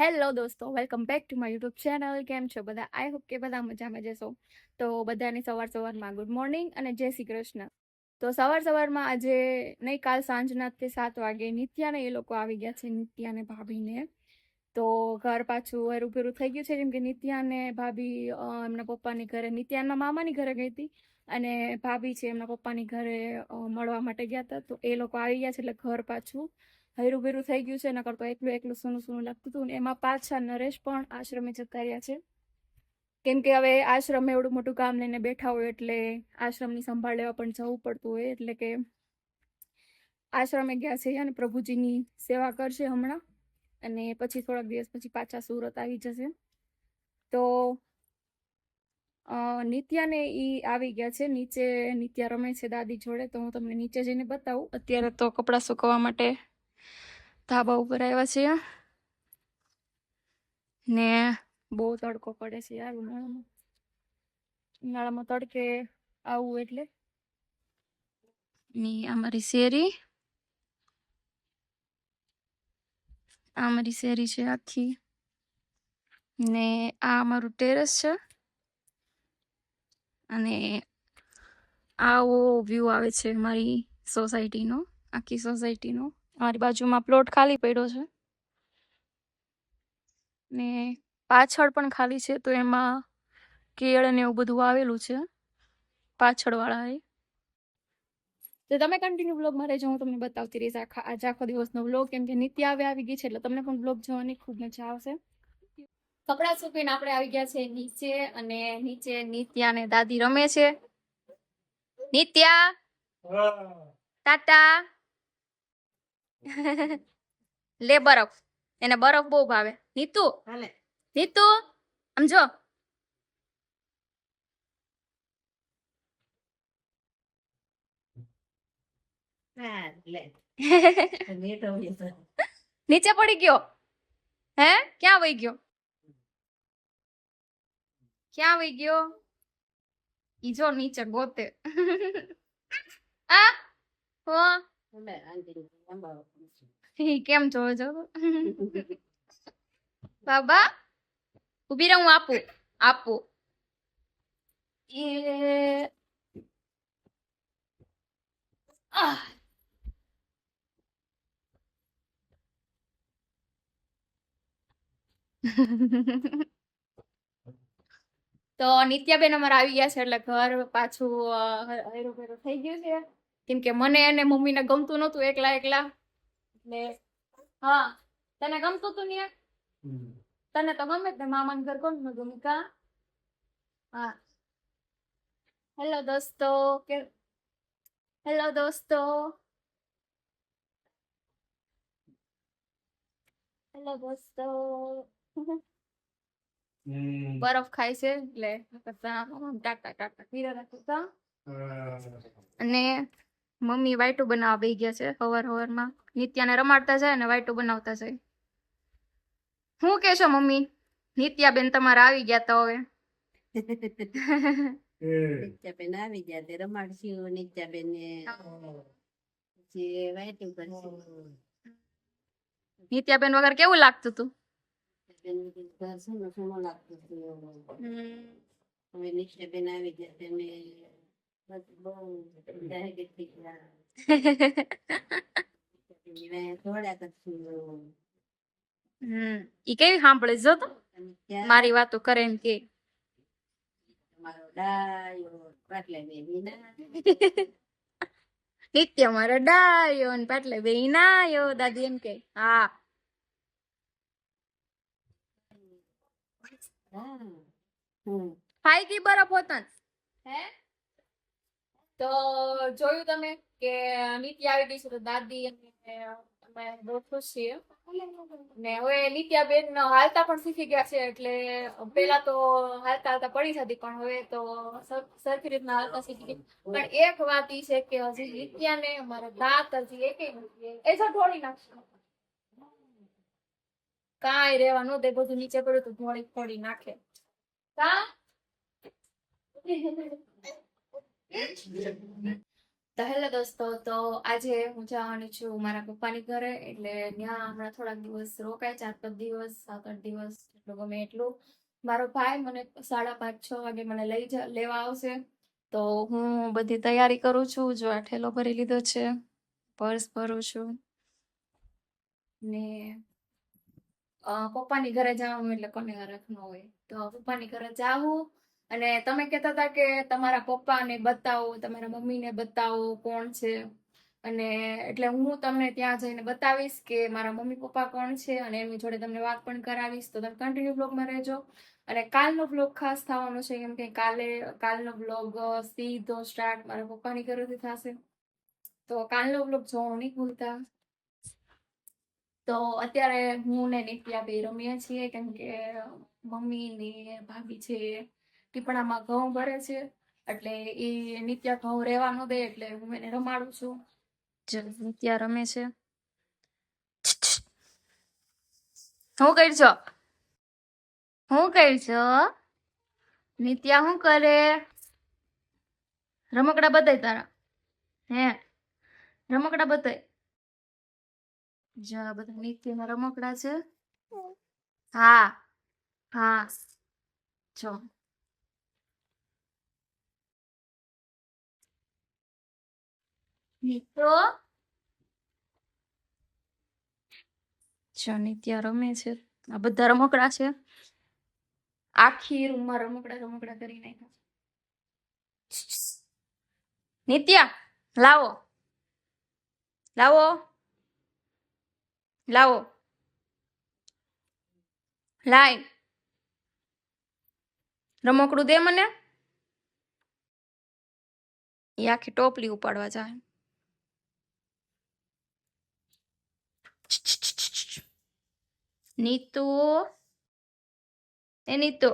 Hello દોસ્તો, welcome back to my YouTube channel. કેમ છો બધા? આઈ હોપ કે બધા મજામાં જશો. તો બધાની સવારમાં ગુડ મોર્નિંગ અને જય શ્રી કૃષ્ણ. તો સવારમાં આજે નહીં, કાલ સાંજના તે 7 વાગે નિત્યાને એ લોકો આવી ગયા છે, નિત્યાને ભાભીને. તો ઘર પાછું હેરું થઈ ગયું છે, કેમ કે નિત્યાને ભાભી એમના પપ્પાની ઘરે, નિત્યાના મામાની ઘરે ગઈ હતી અને ભાભી છે એમના પપ્પાની ઘરે મળવા માટે ગયા હતા. તો એ લોકો આવી ગયા છે એટલે ઘર પાછું હેરું થઈ ગયું છે. નકર તો એકલું સૂનું લાગતું હતું ને. એમાં પાછા નરેશ પણ આશ્રમે જતા રહ્યા છે, કેમ કે હવે આશ્રમ એવડું મોટું કામ લઈને બેઠા હોય એટલે આશ્રમની સંભાળ લેવા પણ જવું પડતું હોય, એટલે કે આશ્રમે ગયા છે અને પ્રભુજીની સેવા કરશે હમણાં, અને પછી થોડાક દિવસ પછી પાછા સુરત આવી જશે. તો નિત્યાને ઈ આવી ગયા છે નીચે. નિત્યા રમે છે દાદી જોડે, તો હું તમને નીચે જઈને બતાવું. અત્યારે તો કપડાં સુકવવા માટે ધાબા ઉપર આવ્યા છે ને બહુ તડકો પડે છે યાર ઉનાળામાં તડકે આવું એટલે. ની અમારી શેરી છે આખી, ને આ અમારું ટેરેસ છે અને આવો વ્યૂ આવે છે મારી સોસાયટીનો, આખી સોસાયટીનો. અમારી બાજુમાં પ્લોટ ખાલી પડ્યો છે ને પાછળ પણ ખાલી છે, તો એમાં કેળ ને એવું બધું આવેલું છે પાછળ વાળા. તો તમે કન્ટિન્યુ વ્લોગમાં રહેજો, હું તમને બતાવતી રહીશ આજે આખો દિવસનો વ્લોગ, કેમ કે નિત્યા હવે આવી ગઈ છે એટલે તમને પણ વ્લોગ જોવાની ખૂબ મજા આવશે. કપડા સૂકવીને આપણે આવી ગયા છે નીચે, અને નીચે નિત્યા ને દાદી રમે છે. નિત્યા ટાટા લે બરફ, એને બરફ બહુ ભાવે. નીતુ આમ જો. નીચે પડી ગયો હે? ક્યાં વહી ગયો? ઈ જો નીચે ગોતે. આ હો કેમ જોવે જો. બાબા ઉભી રહે, હું આપું. એ તો નિત્યાબેન અમારે આવી ગયા છે એટલે ઘર પાછું હેરું થઈ ગયું છે, કેમ કે મને અને મમ્મીને ગમતું નતું એકલા એટલે. હા, તને ગમતું તું ને? તને તો ગમે જ ને, મામાનું ઘર કોણ ન ગમે કા? હા. હેલો દોસ્તો, બરફ ખાય છે એટલે ટાટા પીરા રાખતા. અને મમ્મી વાઈટું બનાવવા બેસી ગયા છે હવારમાં. નિત્યાને રમાડતા જાય ને વાઈટું બનાવતા જાય. શું કેશો મમ્મી? નિત્યાબેન તમારા આવી ગયા તો હવે. નિત્યાબેન આવી ગયા તે રમાડશું નિત્યાબેન ને. નિત્યાબેન વગર કેવું લાગતું તું? હવે નિત્યાબેન આવી ગયા તેને ઈ કેવી સાંભળે જો તો મારી વાતો કરે ને કે મારો ડાયો પાટલે નિત્ય મારો ડાયો ને પાટલે બેહી નાયો, દાદી એમ કે. હા ખાઈ ગઈ બરફ હોતા હે? તો જોયું તમે કે નિત્ય આવી ગઈ છે, તો દાદી અમે બહુ ખુશ છીએ. ને હવે નિત્યાબેન હાલતા પણ શીખી ગયા છે, એટલે પેલા તો હાલતા પડી જતી, પણ હવે તો સરખી રીતના હાલતા શીખી ગઈ. પણ એક વાત ઈ છે કે હજી નિત્યાને મારા દાંત હજી એકેય નથી. એ જો ઢોળી નાખશે, કાંઈ રેવા નો દે, બધું નીચે પડ્યું તો ફોડી નાખે. કા તો હેલો દોસ્તો, તો આજે હું જવાની છું મારા પપ્પાની ઘરે. એટલે ત્યાં હમણાં થોડાક દિવસ રોકાય, 4-5 દિવસ, 7-8 દિવસ, એટલું ગમે એટલું. મારો ભાઈ મને 5:30-6 વાગે મને લેવા આવશે. તો હું બધી તૈયારી કરું છું. જો આ ઠેલો ભરી લીધો છે, પર્સ ભરું છું ને પપ્પાની ઘરે જવાનું એટલે કોને હરખ ન હોય. તો પપ્પાની ઘરે જાવું. અને તમે કહેતા હતા કે તમારા પપ્પાને બતાવો, તમારા મમ્મીને બતાવો કોણ છે. અને એટલે હું તમને ત્યાં જઈને બતાવીશ કે મારા મમ્મી પપ્પા કોણ છે, અને એમની જોડે તમને વાત પણ કરાવીશ. તો તમે કન્ટિન્યુ બ્લોગમાં રહેજો. અને કાલનો બ્લોગ ખાસ થવાનો છે, કેમ કે કાલનો બ્લોગ સીધો સ્ટાર્ટ મારા પપ્પાની ઘરેથી થશે. તો કાલનો બ્લોગ જોવાનું નહીં ભૂલતા. તો અત્યારે હું ને નિત્યા બે રમીએ છીએ, કેમ કે મમ્મી ને ભાભી છે ટીપણામાં ઘઉં ભરે છે. એટલે એ નિત્યા ઘઉં રહેવા ન દે, એટલે હું એને રમાડું છું. જો નિત્યા રમે છે. હું કરશો? હું કરશો? નિત્યા શું કરે? રમકડા બતાય તારા. હે, રમકડા બતાય. જા બધા નિત્યના રમકડા છે. હા હા, જો નીતો જો નિત્યા રમે છે. આ બધા રમકડા છે. આખી રૂમમાં રમકડા કરી નાખ્યા. નિત્યા લાવો, લાવો, લાવો, લાય રમકડું દે મને. એ આખી ટોપલી ઉપાડવા જાય. નીતુ, એ નીતુ,